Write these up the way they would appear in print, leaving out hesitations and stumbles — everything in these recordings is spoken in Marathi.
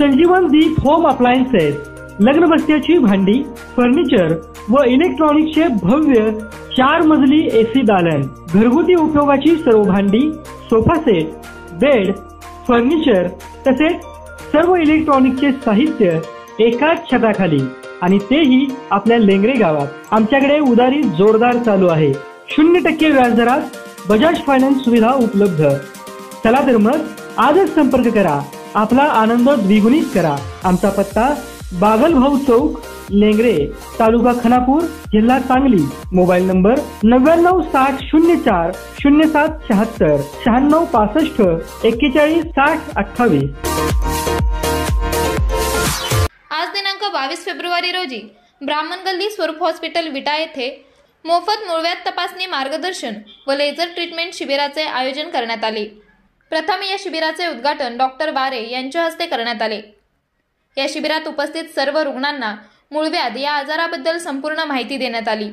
संजीवन दीप होम अप्लायन्सेस लग्न बसण्याची भांडी, फर्निचर व इलेक्ट्रॉनिक्सचे भव्य 4 मजली एसी दालन, घरगुती उपयोगाची सर्व भांडी, सोफा सेट, बेड, फर्निचर तसेच सर्व इलेक्ट्रॉनिक्सचे साहित्य एकाच छताखाली आणि तेही आपल्या लेंगरे गावात. आमच्याकडे उधारी जोरदार चालू आहे. 0% व्याजदरात बजाज फायनान्स सुविधा उपलब्ध. चला तर मग आजच संपर्क करा. आपला आनंद द्विगुणित करा. आमचा पत्ता बागलभाऊ चौक, लेंगरे, तालुका खानापूर, जिल्हा सांगली. Mobile number 996004 0776 9665 41 60 28. आज दिनांक 22 फेब्रुवारी रोजी ब्राह्मण गल्ली स्वरूप हॉस्पिटल विटा येथे मोफत मूळव्याध तपासणी, मार्गदर्शन व लेझर ट्रीटमेंट शिबिराचे आयोजन करण्यात आले. प्रथम या शिबिराचे उद्घाटन डॉक्टर बारे यांच्या हस्ते करण्यात आले. या शिबिरात उपस्थित सर्व रुग्णांना मूळव्याध या आजाराबद्दल संपूर्ण माहिती देण्यात आली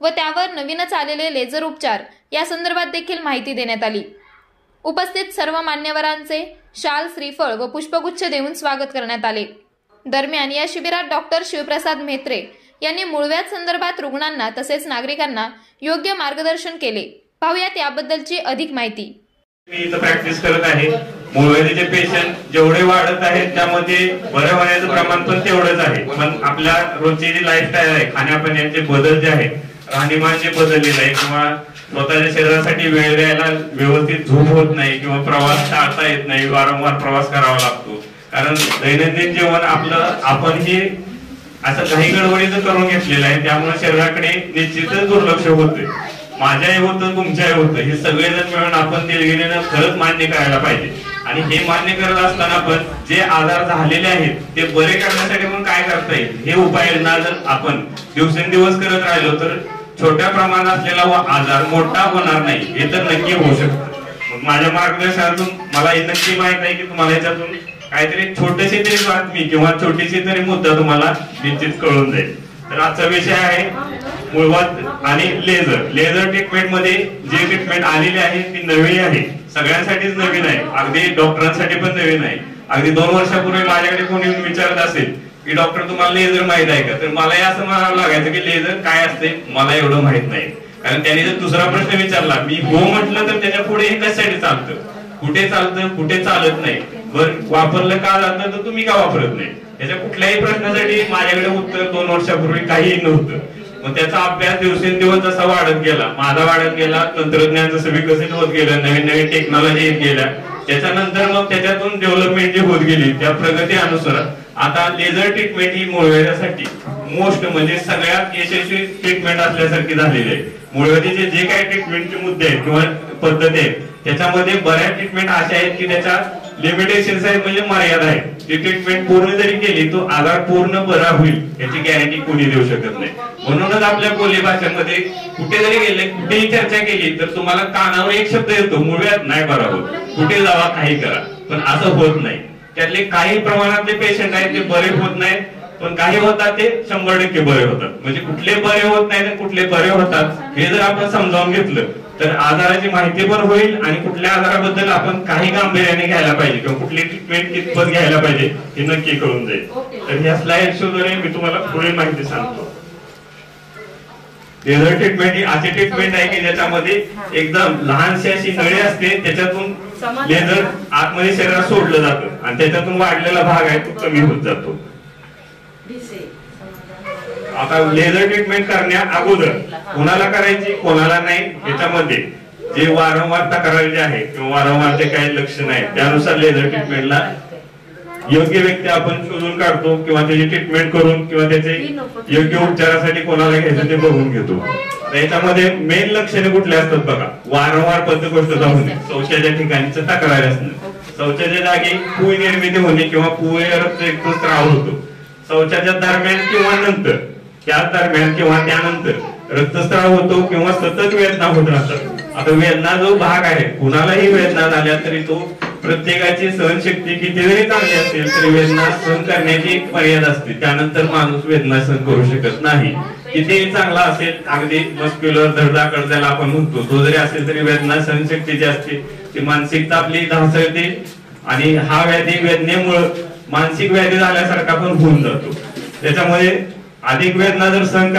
व त्यावर नवीनच आलेले लेझर उपचार या संदर्भात देखील माहिती देण्यात आली. उपस्थित सर्व मान्यवरांचे शाल, श्रीफळ व पुष्पगुच्छ देऊन स्वागत करण्यात आले. दरम्यान या शिबिरात डॉक्टर शिवप्रसाद म्हेत्रे यांनी मूळव्याध संदर्भात रुग्णांना तसेच नागरिकांना योग्य मार्गदर्शन केले. पाहुयात याबद्दलची अधिक माहिती. मी इथं प्रॅक्टिस करत आहे. मूळव्याधीचे पेशंट जेवढे वाढत आहेत त्यामध्ये बरे होण्याचं प्रमाण पण तेवढंच आहे. पण आपल्या रोजची जी लाईफस्टाईल आहे, खाण्यापिण्याचे बदल जे आहेत, राहणीमान जे बदललेलं आहे किंवा स्वतःच्या शरीरासाठी वेळ द्यायला व्यवस्थित झोप होत नाही किंवा प्रवास टाळता येत नाही, वारंवार प्रवास करावा लागतो. कारण दैनंदिन जीवन आपलं आपणही असं काही गडबडीचं करून घेतलेलं आहे. त्यामुळे शरीराकडे निश्चितच दुर्लक्ष होते. माझ्याही होतं, तुमच्याही होतं. हे सगळेजण मिळून आपण दिलगिरीनं खरंच मान्य करायला पाहिजे. आणि हे मान्य करत असताना पण जे आजार झालेले आहेत ते बरे करण्यासाठी पण काय करता येईल हे उपाययोजना जर आपण दिवसेंदिवस करत राहिलो तर छोट्या प्रमाणात असलेला आजार मोठा होणार नाही, हे तर नक्की होऊ शकतं. माझ्या मार्गदर्शनातून मला हे नक्की माहित आहे की तुम्हाला याच्यातून काहीतरी छोटीशी तरी बातमी किंवा छोटीशी तरी मुद्दा तुम्हाला निश्चित कळून जाईल. तर आजचा विषय आहे मूळव्याध आणि लेझर. लेझर ट्रीटमेंट मध्ये जी ट्रीटमेंट आलेली आहे ती नवीन आहे, सगळ्यांसाठीच नवीन आहे, अगदी डॉक्टरांसाठी पण नवीन आहे. अगदी 2 वर्षापूर्वी माझ्याकडे कोणी विचारत असेल की डॉक्टर तुम्हाला लेझर माहित आहे का, तर मलाही असं म्हणावं लागायचं की लेझर काय असते मला एवढं माहित नाही. कारण त्याने जर दुसरा प्रश्न विचारला, मी हो म्हटलं तर त्याच्या पुढे हे कशासाठी चालतं, कुठे चालतं, कुठे चालत नाही, बरं वापरलं का जातं तर तुम्ही का वापरत नाही, याच्या कुठल्याही प्रश्नासाठी माझ्याकडे उत्तर 2 वर्षापूर्वी काहीही नव्हतं. मग त्याचा अभ्यास दिवसेंदिवस जसा वाढत गेला, माझा वाढत गेला, तंत्रज्ञान जसं विकसित होत गेलं, नवीन नवीन टेक्नॉलॉजी येत गेल्या, त्याच्यानंतर मग त्याच्यातून डेव्हलपमेंट जी होत गेली त्या प्रगती अनुसार आता लेझर ट्रीटमेंट ही मूळव्याधासाठी मोस्ट म्हणजे सगळ्यात यशस्वी ट्रीटमेंट असल्यासारखी झालेली आहे. मूळव्याधीचे जे काही ट्रीटमेंटचे मुद्दे आहेत किंवा पद्धती आहेत त्याच्यामध्ये बऱ्याच ट्रीटमेंट अशा आहेत की त्याच्या लिमिटेशन्स आहेत, म्हणजे मर्यादा आहे. ती ट्रीटमेंट पूर्ण जरी केली तो आजार पूर्ण बरा होईल याची गॅरंटी कोणी देऊ शकत नाही. म्हणूनच आपल्या बोली भाषेमध्ये कुठे जरी गेले, कुठेही चर्चा केली तर तुम्हाला कानावर एक शब्द येतो, मूळव्याध नाही बरा होत, कुठे जावा काही करा, पण असं होत नाही. त्यातले काही प्रमाणातले पेशंट आहेत ते बरे होत नाहीत, पण काही होतात ते 100% बरे होतात. म्हणजे कुठले बरे होत नाही आणि कुठले बरे होतात हे जर आपण समजावून घेतलं तर आजाराची माहिती पण होईल आणि कुठल्या आजाराबद्दल आपण काही गांभीर्याने घ्यायला पाहिजे किंवा कुठली ट्रीटमेंट कितपत घ्यायला पाहिजे हे नक्की कळून जाईल. तर ह्या स्लाइड शोद्वारे मी तुम्हाला पुढील माहिती सांगतो. लेझर ट्रीटमेंट ही अशी ट्रीटमेंट आहे की ज्याच्यामध्ये एकदम लहानशी अशी नळी असते, त्याच्यातून लेझर आतमध्ये शरीरात सोडलं जातं आणि त्याच्यातून वाढलेला भाग आहे तो कमी होत जातो. आता लेझर ट्रीटमेंट करण्या अगोदर कोणाला करायची कोणाला नाही याच्यामध्ये जे वारंवार तक्रार जे आहे किंवा वारंवार जे काही लक्षण आहे त्यानुसार लेझर ट्रीटमेंटला योग्य व्यक्ती आपण शोधून काढतो किंवा त्याची ट्रीटमेंट करून किंवा त्याचे योग्य उपचारासाठी कोणाला घ्यायचं ते बघून घेतो. याच्यामध्ये मेन लक्षणे कुठले असतात बघा, वारंवार बद्धकोष्ठता होणे, शौचाच्या ठिकाणीच तक्रार असणे, शौचाच्या जागी पुय निर्मिती होणे किंवा पुय रक्त स्त्राव होतो, शौचाच्या दरम्यान किंवा नंतर, त्याच दरम्यान किंवा त्यानंतर रक्तस्राव होतो किंवा सतत वेदना होत राहतात. आता वेदना जो भाग आहे, कुणालाही वेदना झाल्या तरी तो प्रत्येकाची सहनशक्ती किती जरी चांगली असेल तरी वेदना सहन करण्याची एक मर्यादा असते, त्यानंतर माणूस वेदना सहन करू शकत नाही. कितीही चांगला असेल, अगदी मस्क्युलर धडधाकड ज्याला आपण म्हणतो तो जरी असेल तरी वेदना सहनशक्तीची असते, ती मानसिकता आपली ढासळते आणि हा व्याधी वेदनेमुळे मानसिक व्याधी झाल्यासारखा पण होऊन जातो. त्याच्यामुळे अधिक वेदना जर सहन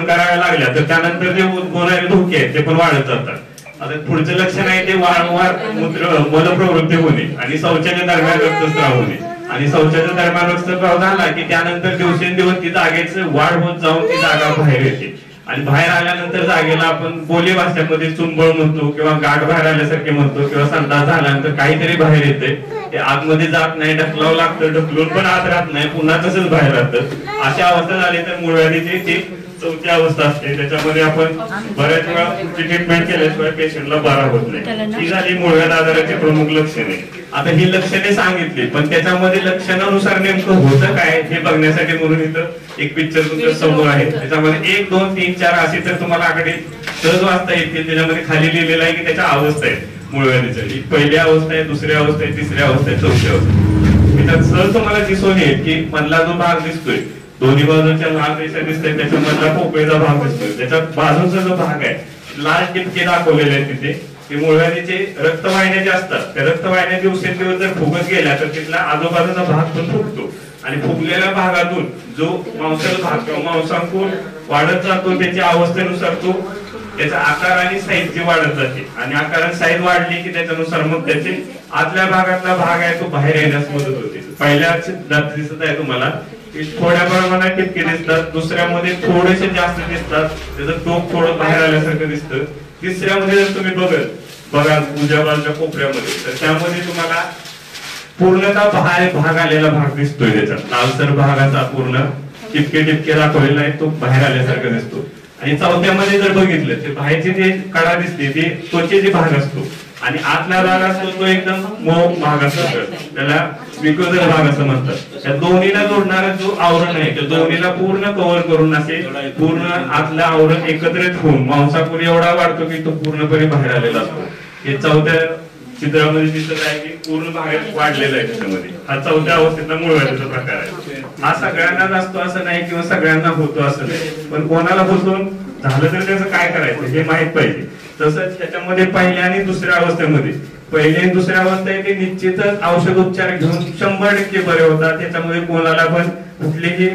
कराव्या लागल्या तर त्यानंतर जे उद्भवणारे धोके आहेत ते पण वाढत जातात. आता पुढचं लक्षण आहे ते वारंवार मलप्रवृत्ती होणे आणि शौचाच्या दरम्यान रक्तस्राव होणे. आणि शौचाच्या दरम्यान रक्तस्राव झाला की त्यानंतर दिवसेंदिवस ती जागेच वाढ होत जाऊन ती जागा बाहेर येते. आणि बाहेर आल्यानंतर जागेला आपण बोली भाषेमध्ये चुंबळ म्हणतो किंवा गाठ बाहेर आल्यासारखे म्हणतो किंवा संडास झाल्यानंतर काहीतरी बाहेर येते. ते आतमध्ये जात नाही, ढकलावं लागतं, ढकलून पण आत राहत नाही, पुन्हा तसंच बाहेर राहतं. अशी अवस्था झाली तर मूळव्याधीची ती चौथी अवस्था असते. त्याच्यामध्ये आपण बऱ्याच वेळा ट्रीटमेंट केल्याशिवाय पेशंटला बरा होत नाही. ही झाली मूळव्याध आजाराची प्रमुख लक्षणे. आता ही लक्षणे सांगितली पण त्याच्यामध्ये लक्षणानुसार नेमकं होतं काय हे बघण्यासाठी म्हणून इथं एक पिक्चर तुमच्या समोर आहे. त्याच्यामध्ये 1, 2, 3, 4 अशी तर तुम्हाला आकडे सहज वाचता येतील. त्याच्यामध्ये खाली लिहिलेलं आहे की त्याच्या अवस्था आहेत मूळव्याधीच्या. ही पहिली अवस्था आहे, दुसरी अवस्था आहे, तिसरी अवस्था आहे, चौथी अवस्था. त्यात सहज तुम्हाला दिसून येईल की मधला जो भाग दिसतोय, दोन्ही बाजूच्या लाल रेषा दिसतोय, त्याच्यामधला पोकळीचा भाग दिसतोय. त्याच्या बाजूचा जो भाग आहे लाल टिपके दाखवलेले आहेत तिथे, ते मूळव्याधीचे रक्तवाहिन्या जे असतात त्या रक्तवाहिन्या दिवसेंदिवस जर फुगत गेल्या तर तिथला आजूबाजूचा भाग पण फुगतो. आणि फुगलेल्या भागातून जो मांसल भाग किंवा मांसांकुर वाढत जातो त्याच्या अवस्थेनुसार तो त्याचा आकार आणि साईज जी वाढत जाते. आणि आकार आणि साईज वाढली की त्याच्यानुसार मग त्याचे आतल्या भागातला भाग आहे तो बाहेर येण्यास मदत होते. पहिल्या दिसत आहे तुम्हाला थोड्या प्रमाणात टिपके दिसतात, दुसऱ्यामध्ये थोडेसे जास्त दिसतात, त्याचं टोक थोडं बाहेर आल्यासारखं दिसतं. तिसऱ्यामध्ये जर तुम्ही बघाल उजव्या बाजूच्या कोपऱ्यामध्ये तर त्यामध्ये तुम्हाला पूर्णतः बाहेर भाग आलेला भाग दिसतोय. त्याचा लालसर भागाचा पूर्ण टिपके दाखवलेला आहे, तो बाहेर आल्यासारखा दिसतो. आणि चौथ्यामध्ये जर बघितलं तर बाहेरची जी कडा दिसते ती त्वचेची भाग असतो आणि आतला भाग असतो तो एकदम मऊ भाग असतो, त्याला विकोजर भाग असं म्हणतात. त्या दोन्हीला जोडणारा जो आवरण आहे त्या दोन्हीला पूर्ण कव्हर करून असे पूर्ण आतलं आवरण एकत्रित होऊन मांसापुरी एवढा वाढतो की तो पूर्णपणे बाहेर आलेला असतो. हे चौथ्या चित्रामध्ये दिसत आहे की पूर्ण बाहेर वाढलेला आहे. त्याच्यामध्ये हा चौथ्या अवस्थेतला मूळव्याधीचा प्रकार आहे. हा सगळ्यांनाच असतो असं नाही किंवा सगळ्यांना होतो असं नाही, पण कोणाला होतो झालं तर त्याचं काय करायचं हे माहित पाहिजे. तसंच त्याच्यामध्ये पहिल्या आणि दुसऱ्या अवस्थेमध्ये पहिली आणि दुसऱ्या अवस्था आहे ते निश्चितच औषध उपचार घेऊन 100% बरे होतात. त्याच्यामध्ये कोणाला पण कुठलीही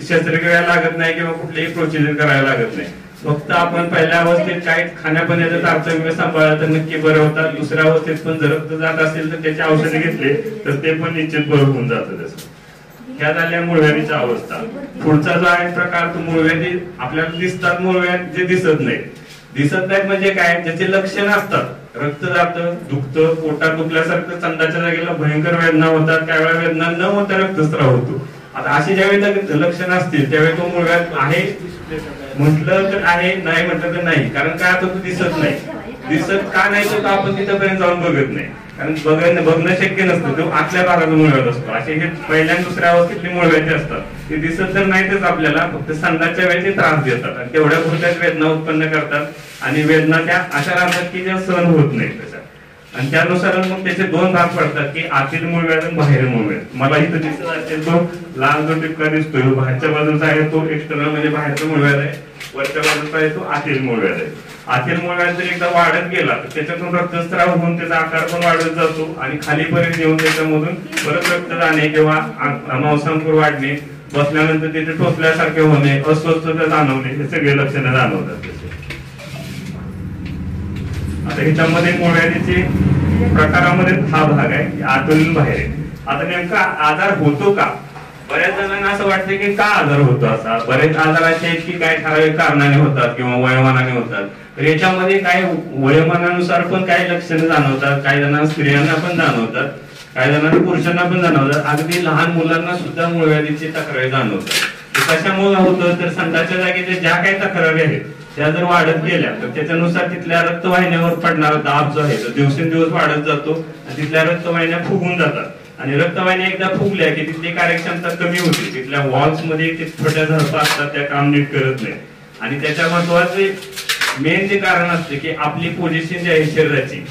शस्त्रक्रिया लागत नाही किंवा कुठलीही प्रोसिजर करायला लागत नाही. फक्त आपण पहिल्या अवस्थेत काय खाण्यापिण्याचं तारतम्य सांभाळलं तर नक्की बरे होतात. दुसऱ्या अवस्थेत पण जर रक्त जात असेल तर त्याचे औषधे घेतले तर ते पण निश्चित बरं होऊन जातं. तसं ह्या झाल्या मूळव्याधीच्या अवस्था. पुढचा जो आहे प्रकार तो मूळव्याधी आपल्याला दिसतात, मूळव्याध जे दिसत नाहीत म्हणजे काय, ज्याचे लक्षण असतात. रक्त जातं, दुखतं, पोटात दुखल्यासारखं, संडाच्या जागेला भयंकर वेदना होतात, त्यावेळेला वेदना न होता रक्तस्राव होतो. आता अशी ज्यावेळी लक्षण असतील त्यावेळी तो मूळव्याध आहे म्हटलं तर आहे, नाही म्हटलं तर नाही. कारण काय आता तो दिसत नाही. दिसत का नाही तर आपण तिथपर्यंत जाऊन बघत नाही, कारण बघणं शक्य नसतं. तो आतल्या भागात मूळव्याध असतो. असे हे पहिल्या दुसऱ्या अवस्थेतली मूळव्याधी असतात. ते दिसत तर नाहीतच आपल्याला, फक्त संडासच्या वेळी त्रास देतात आणि तेवढ्या पुरत्याच वेदना उत्पन्न करतात आणि वेदना त्या अशा राहतात की ज्या सहन होत नाहीत त्याच्या. आणि त्यानुसार मग त्याचे 2 भाग पडतात की आतील मूळव्याध आणि बाहेर मूळव्याध. मला इथं दिसत असेल तो लाल जो टिपका दिसतोय बाहेरच्या बाजूचा आहे तो एक्सटर्नल म्हणजे बाहेरचा मूळव्याध आहे, वरच्या बाजूचा आहे तो आतील मूळव्याध आहे. आतील मूळव्याध जर एकदा वाढत गेला तर त्याच्यातून रक्तस्राव होऊन त्याचा आकार पण वाढत जातो आणि खालीपर्यंत येऊन त्याच्यामधून परत रक्त जाणे किंवा मांसांकुर वाढणे, बसल्यानंतर तिथे टोचल्यासारखे होणे, अस्वस्थता जाणवणे हे सगळे लक्षणं जाणवतात. आता ह्याच्यामध्ये मूळव्याधीचे प्रकारामध्ये हा भाग आहे आतून बाहेर आहे. आता नेमका आजार होतो का, बऱ्याच जणांना असं वाटतं की का आजार होतो. असा बरेच आजार असे आहेत की काय ठराविक कारणाने होतात किंवा वयोमानाने होतात. तर याच्यामध्ये काय वयोमानानुसार पण काही लक्षणं जाणवतात, काही जणांना स्त्रियांना पण जाणवतात, काही जणांना पुरुषांना पण जाणवतात. अगदी लहान मुलांना सुद्धा मूळव्याधीची तक्रारी जाणवतात. कशामुळे होतं तर संडासच्या जागेच्या ज्या काही तक्रारी आहेत त्या जर वाढत गेल्या तर त्याच्यानुसार तिथल्या रक्तवाहिन्यावर पडणारा दाब जो आहे तो दिवसेंदिवस वाढत जातो आणि तिथल्या रक्तवाहिन्या फुगून जातात. आणि रक्तवाहिन्या एकदा फुगल्या की तिथली कार्यक्षमता कमी होते. तिथल्या वॉल्स मध्ये ते छोट्या झडपा असतात त्या काम नीट करत नाही. आणि त्याच्या महत्वाचे मेन जे कारण असते की आपली पोझिशन जी आहे शरीराची,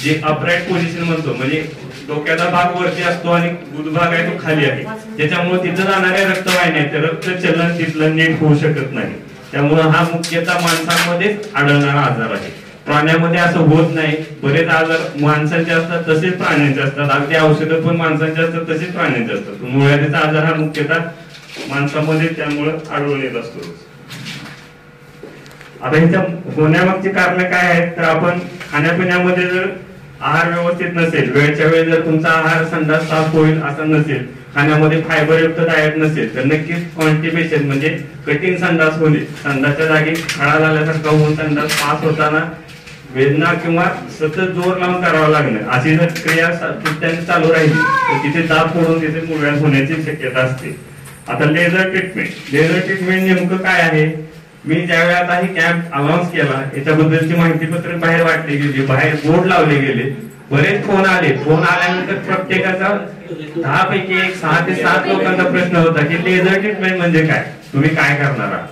जे अपराईट पोझिशन म्हणतो, म्हणजे डोक्याचा भाग वरती असतो आणि गुदभाग आहे तो खाली आहे. त्याच्यामुळे तिथं जाणाऱ्या रक्तवाहिन्या ते रक्तचलन तिथलं नीट होऊ शकत नाही. त्यामुळे हा मुख्यतः माणसांमध्ये आढळणारा आजार आहे. प्राण्यामध्ये असं होत नाही. बरेच आजार माणसांचे असतात तसेच प्राण्यांचे असतात, अगदी औषधं पण माणसांचे असतात तसेच प्राण्यांचे असतात. मुळव्याधीचा आजार हा मुख्यतः माणसामध्ये त्यामुळे आढळून येत असतो. आता ह्याच्या होण्यामागची कारण काय आहेत, तर आपण खाण्यापिण्यामध्ये जर आहार व्यवस्थित नसेल, वेळच्या वेळी जर तुमचा आहार संडास साफ होईल असा नसेल, खाण्यामध्ये फायबरयुक्त डाएट नसेल, तर नक्कीच कॉन्स्टिपेशन म्हणजे कठीण संडास होणे, संडासच्या जागी खळा झाल्यासारखा होऊन संडास पास होताना वेदना किंवा सतत जोर लावून करावं लागणं, अशी जर क्रिया चालू राहिली तर तिथे दाब पडून तिथे मुळव्याध होण्याची शक्यता असते. आता लेझर ट्रीटमेंट नेमकं काय आहे? मी ज्यावेळी आता ही कॅम्प अनाउन्स केला, याच्याबद्दलची माहिती पत्रक बाहेर वाटली गेली, बाहेर बोर्ड लावले गेले, बरेच फोन आल्यानंतर प्रत्येकाचा 10 पैकी 6 ते 7 लोकांचा प्रश्न होता की लेझर ट्रीटमेंट म्हणजे काय, तुम्ही काय करणार आहात?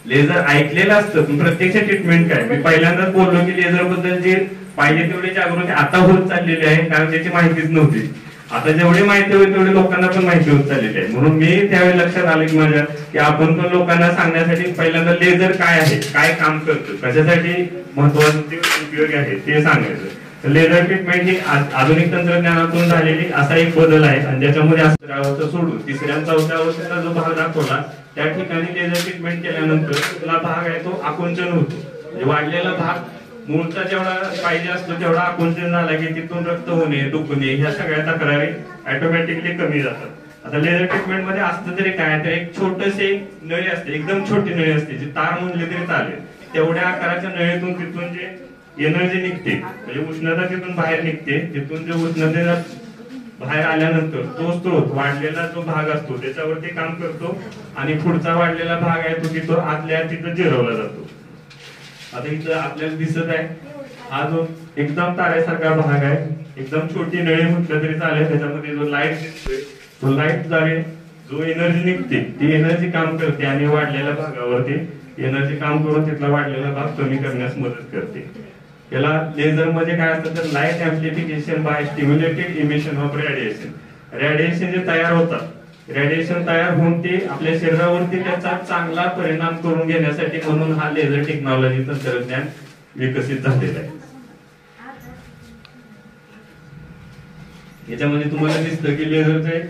लेझर ऐकलेलं असतं पण प्रत्यक्ष ट्रीटमेंट काय? मी पहिल्यांदाच बोललो की लेझर बद्दल जे पाहिजे तेवढी जागृती आता होत चाललेली आहे, कारण त्याची माहितीच नव्हती. आता जेवढी माहिती होईल तेवढी लोकांना पण माहिती होत चाललेली आहे. म्हणून मी त्यावेळी लक्षात आलं की माझ्या की आपण पण लोकांना सांगण्यासाठी पहिल्यांदा लेझर काय आहे, काय काम करतं, कशासाठी महत्वाचं ते उपयोगी आहे ते सांगायचं. तर लेझर ट्रीटमेंट ही आधुनिक तंत्रज्ञानातून झालेली असा एक बदल आहे, आणि त्याच्यामध्ये असं सोडून 3ऱ्या आणि 4थ्या अवस्थेचा जो भाग दाखवला त्या ठिकाणी लेझर ट्रीटमेंट केल्यानंतर तुला भाग आहे तो आकुंचन होतो. म्हणजे वाढलेला भाग मूळचा जेवढा पाहिजे असतो तेवढा आकुंचन झाला की तिथून रक्त होणे, दुखणे ह्या सगळ्या तक्रारी ऑटोमॅटिकली कमी जातात. आता लेझर ट्रीटमेंट मध्ये असतं तरी काय, तर एक छोटसे नळी असते, एकदम छोटी नळी असते, जी तार म्हणली तरी चालेल, तेवढ्या आकाराच्या नळीतून तिथून जे एनर्जी निघते म्हणजे उष्णता तिथून बाहेर निघते, तिथून जे उष्णतेला बाहेर आल्यानंतर तो स्त्रोत वाढलेला जो भाग असतो त्याच्यावरती काम करतो, आणि पुढचा वाढलेला भाग आहे तो तिथं आतल्या तिथं जिरवला जातो. आता इथं आपल्याला दिसत आहे हा जो एकदम ताऱ्यासारखा भाग आहे, एकदम छोटी नळी म्हटलं तरी चालेल, त्याच्यामध्ये जो लाईट दिसतोय तो लाईट द्वारे जो एनर्जी निघते ती एनर्जी काम करते आणि वाढलेल्या भागावरती एनर्जी काम करून तिथला वाढलेला भाग कमी करण्यास मदत करते. याला लेझर मध्ये काय असतं तर light amplification by stimulated emission of radiation. Radiation जे तयार होतात, रेडिएशन तयार होऊन ते आपल्या शरीरावरती त्याचा चांगला परिणाम करून घेण्यासाठी म्हणून हा लेझर टेक्नॉलॉजी तंत्रज्ञान विकसित झालेलं आहे. याच्यामध्ये तुम्हाला दिसतं की लेझरचे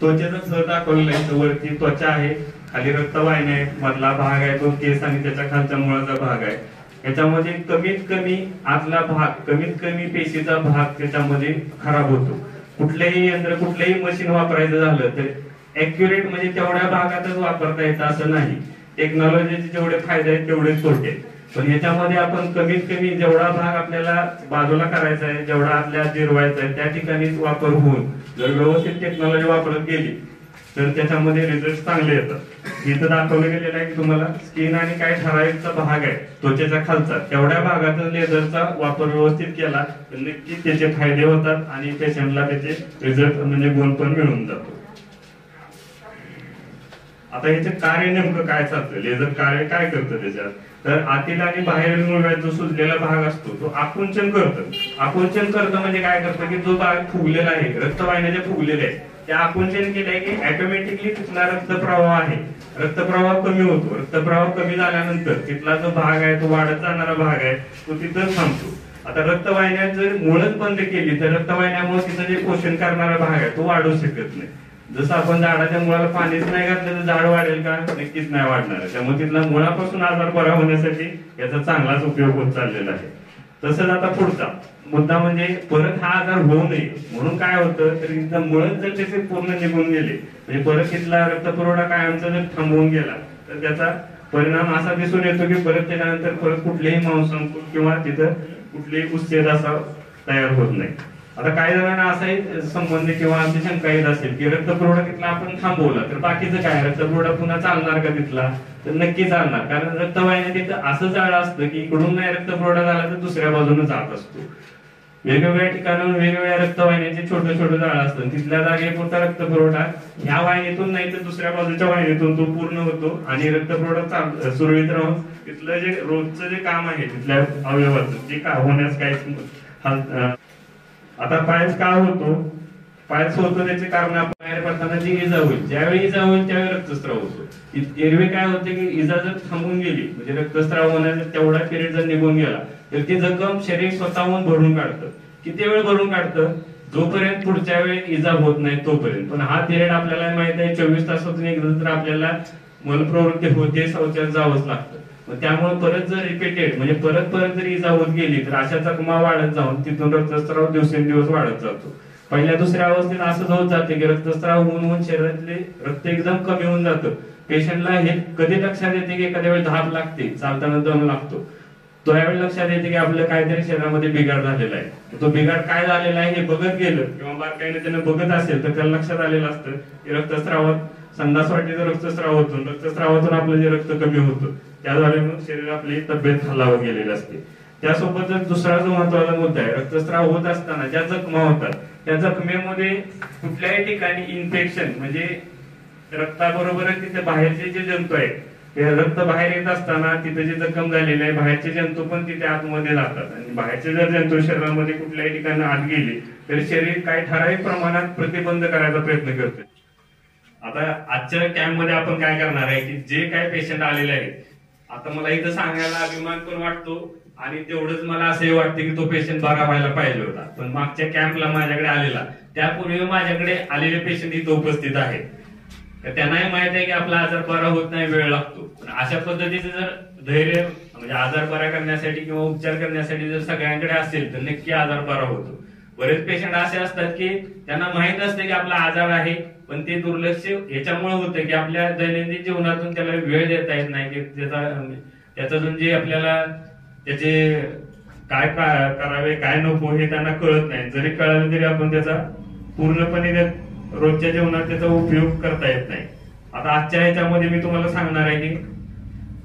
त्वचेचा थर दाखवलेला आहे. वरती त्वचा आहे, खाली रक्तवाहिनी आहे, मधला भाग आहे तो केस आणि त्याच्या खालच्या मुळाचा भाग आहे. याच्यामध्ये कमीत कमी आतला भाग, कमीत कमी पेशीचा भाग त्याच्यामध्ये खराब होतो. कुठलेही यंत्र, कुठलेही मशीन वापरायचं झालं तर ऍक्युरेट म्हणजे तेवढ्या भागातच वापरता येतं असं नाही. टेक्नॉलॉजीचे जेवढे फायदे आहेत तेवढेच तोटे. पण याच्यामध्ये आपण कमीत कमी जेवढा भाग आपल्याला बाजूला करायचा आहे, जेवढा आपल्याला जिरवायचा आहे त्या ठिकाणीच वापर होऊन जर व्यवस्थित टेक्नॉलॉजी वापरत गेली तर त्याच्यामध्ये रिझल्ट चांगले येतात. इथं दाखवलं गेलेलं आहे की तुम्हाला स्किन आणि काय ठराविकचा भाग आहे त्वचेच्या खालचा, तेवढ्या भागात लेझरचा वापर व्यवस्थित केला तर नक्की त्याचे फायदे होतात आणि पेशंटला त्याचे रिझल्ट म्हणजे गुण पण मिळून जातो. आता ह्याचे कार्य नेमकं काय चालतं, लेझर कार्य काय करतं त्याच्यात, तर आतील आणि बाहेरील मुळव्याध जो सुजलेला भाग असतो तो आकुंचन करतं. आकुंचन करतं म्हणजे काय करतं की जो भाग फुगलेला आहे, रक्तवाहिन्या ज्या फुगलेल्या आहेत त्या आकुंचन केलंय की ऑटोमॅटिकली तिथला रक्तप्रवाह आहे, रक्तप्रवाह कमी होतो. रक्तप्रवाह कमी झाल्यानंतर तिथला जो भाग आहे तो वाढत जाणारा भाग आहे तो तिथं थांबतो. आता रक्तवाहिन्या जर मुळच बंद केली तर रक्तवाहिन्यामुळे तिथं जे पोषण करणारा भाग आहे तो वाढू शकत नाही. जसं आपण झाडाच्या मुळाला पाणीच नाही घातलं तर झाड वाढेल का? नक्कीच नाही वाढणार. त्यामुळे तिथला मुळापासून आजार बरा होण्यासाठी याचा चांगलाच उपयोग होत चाललेला आहे. तसंच आता पुढचा मुद्दा म्हणजे परत हा आजार होऊ नये म्हणून काय होतं तर इथं मुळच जर त्याचे पूर्ण निघून गेले म्हणजे परत तिथला रक्तपुरवठा कायमचा जर थांबवून गेला तर त्याचा परिणाम असा दिसून येतो की परत त्याच्यानंतर परत कुठलेही मांसांकुर किंवा तिथं कुठलेही उच्छेद असा तयार होत नाही. आता काही जणांना असाही संबंध किंवा अशी शंका येत असेल की रक्तपुरवठा तिथला आपण थांबवला तर बाकीचं काय, रक्तपुरवठा पुन्हा चालणार का तिथला? तर नक्की चालणार, कारण रक्तवाहिन्या तिथं असं जाळं असतं की इकडून नाही रक्तपुरवठा झाला तर दुसऱ्या बाजूने जात असतो. वेगवेगळ्या ठिकाणाहून वेगवेगळ्या रक्तवाहिन्याचे छोटे छोटे जाळं असतं, तिथल्या जागेपुरता रक्तपुरवठा ह्या वाहिनीतून नाही तर दुसऱ्या बाजूच्या वाहिनीतून तो पूर्ण होतो आणि रक्तपुरवठा सुरळीत राहून तिथलं जे रोजचं जे काम आहे तिथल्या अवयवाचं ते का होण्यास काही. आता पायच का होतो, पायच होतो त्याचे कारण आपण बाहेर पडताना जी इजा होईल, ज्यावेळी इजा होईल त्यावेळी रक्तस्राव होतो. एरवी काय होते की इजा जर थांबून गेली म्हणजे रक्तस्राव होण्याचा तेवढा पिरियड जर निघून गेला तर ती जखम शरीर स्वतःहून भरून काढतं. किती वेळ भरून काढतं? जोपर्यंत पुढच्या वेळी इजा होत नाही तोपर्यंत. पण हा पिरियड आपल्याला माहित आहे 24 तासातून एकदा तर आपल्याला मलप्रवृत्ती होते, शौचास जावंच लागतं. त्यामुळे परत जर रिपीटेड म्हणजे परत जर इजा होत गेली तर अशा जखमा वाढत जाऊन तिथून रक्तस्राव दिवसेंदिवस वाढत जातो. पहिल्या दुसऱ्या अवस्थेत असं होत जाते की रक्तस्राव होऊन शरीरातले रक्त एकदम कमी होऊन जातं. पेशंटला हे कधी लक्षात येते की एखाद्या वेळी धाप लागते, चालताना दम लागतो. तो यावेळी लक्षात येते की आपलं काहीतरी शरीरामध्ये बिघाड झालेला आहे. तो बिघाड काय झालेला आहे हे बघत गेलं किंवा बारकाईने त्यानं बघत असेल तर त्याला लक्षात आलेलं असतं की रक्तस्रावात संडास वाटेचा रक्तस्राव होतो, रक्तस्रावातून आपलं जे रक्त कमी होतं त्याद्वारे शरीर आपली तब्येत खालावत गेलेली असते. त्यासोबतच दुसरा जो महत्वाचा मुद्दा आहे, रक्तस्राव होत असताना ज्या जखमा होतात त्या जखमेमध्ये कुठल्याही ठिकाणी इन्फेक्शन म्हणजे रक्ताबरोबरच तिथे बाहेरचे जे जंतू आहेत ते रक्त बाहेर येत असताना तिथे जे जखम झालेले आहे बाहेरचे जंतू पण तिथे आतमध्ये जातात आणि बाहेरचे जर जंतू शरीरामध्ये कुठल्याही ठिकाणी आत गेले तर शरीर काही ठराविक प्रमाणात प्रतिबंध करायचा प्रयत्न करते. आता आजच्या कॅम्प मध्ये आपण काय करणार आहे की जे काय पेशंट आलेले आहेत, आता मला इथं सांगायला अभिमान पण वाटतो आणि तेवढंच मला असंही वाटतं की तो पेशंट बरा व्हायला पाहिजे होता. पण मागच्या कॅम्पला माझ्याकडे आलेला त्यापूर्वी माझ्याकडे आलेले पेशंट इथं उपस्थित आहेत. त्यांनाही माहित आहे की आपला आजार बरा होत नाही, वेळ लागतो. पण अशा पद्धतीचे जर धैर्य म्हणजे आजार बरा करण्यासाठी किंवा उपचार करण्यासाठी जर सगळ्यांकडे असेल तर नक्की आजार बरा होतो. बरेच पेशंट असे असतात की त्यांना माहित असते की आपला आजार आहे पण ते दुर्लक्ष याच्यामुळे होतं की आपल्या दैनंदिन जीवनातून त्याला वेळ देता येत नाही की त्याच्यातून जे आपल्याला त्याचे काय करावे काय नको हे त्यांना कळत नाही. जरी कळलं तरी आपण त्याचा पूर्णपणे रोजच्या जीवनात त्याचा उपयोग करता येत नाही. आता आजच्या ह्याच्यामध्ये मी तुम्हाला सांगणार आहे की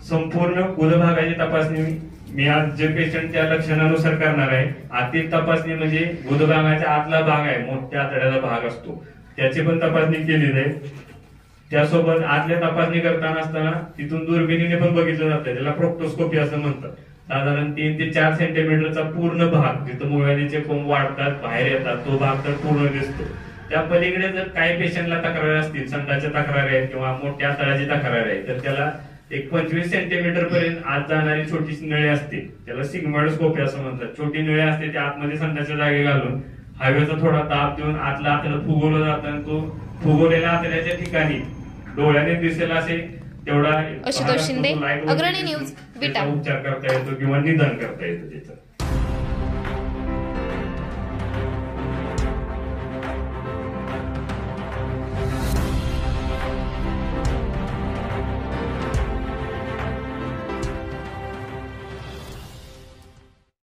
संपूर्ण गुदभागाची तपासणी मी आज जे पेशंट त्या लक्षणानुसार करणार आहे. आतील तपासणी म्हणजे गुदभागाच्या आतला भाग आहे, मोठ्या आतड्याचा भाग असतो, त्याची पण तपासणी केली जाईल. त्यासोबत आतल्या तपासणी करताना असताना तिथून दुर्बिणीने पण बघितलं जातं, त्याला प्रोक्टोस्कोपी असं म्हणतात. साधारण 3 ते 4 सेंटीमीटरचा पूर्ण भाग जिथं मुळव्याधीचे कोंब वाढतात बाहेर येतात तो भाग तर पूर्ण दिसतो. त्या पलीकडे जर काही पेशंटला तक्रारी असतील, संडाच्या तक्रारी आहेत किंवा मोठ्या आतड्याची तक्रार आहे तर त्याला एक 25 सेंटीमीटर पर्यंत आत जाणारी छोटीशी नळी असते, त्याला सिग्मॉइडस्कोपी असं म्हणतात. छोटी नळी असते ती आतमध्ये संडाच्या जागी घालून हवेचा थोडा दाब देऊन आतला आतडं फुगवलं जातं आणि तो फुगवलेल्या आतड्याच्या ठिकाणी डोळ्याने दिसेल असे तेवढा आशुतोष शिंदे, अग्रणी न्यूज, विटा. उपचार करता येतो किंवा निदान करता येतं त्याचं.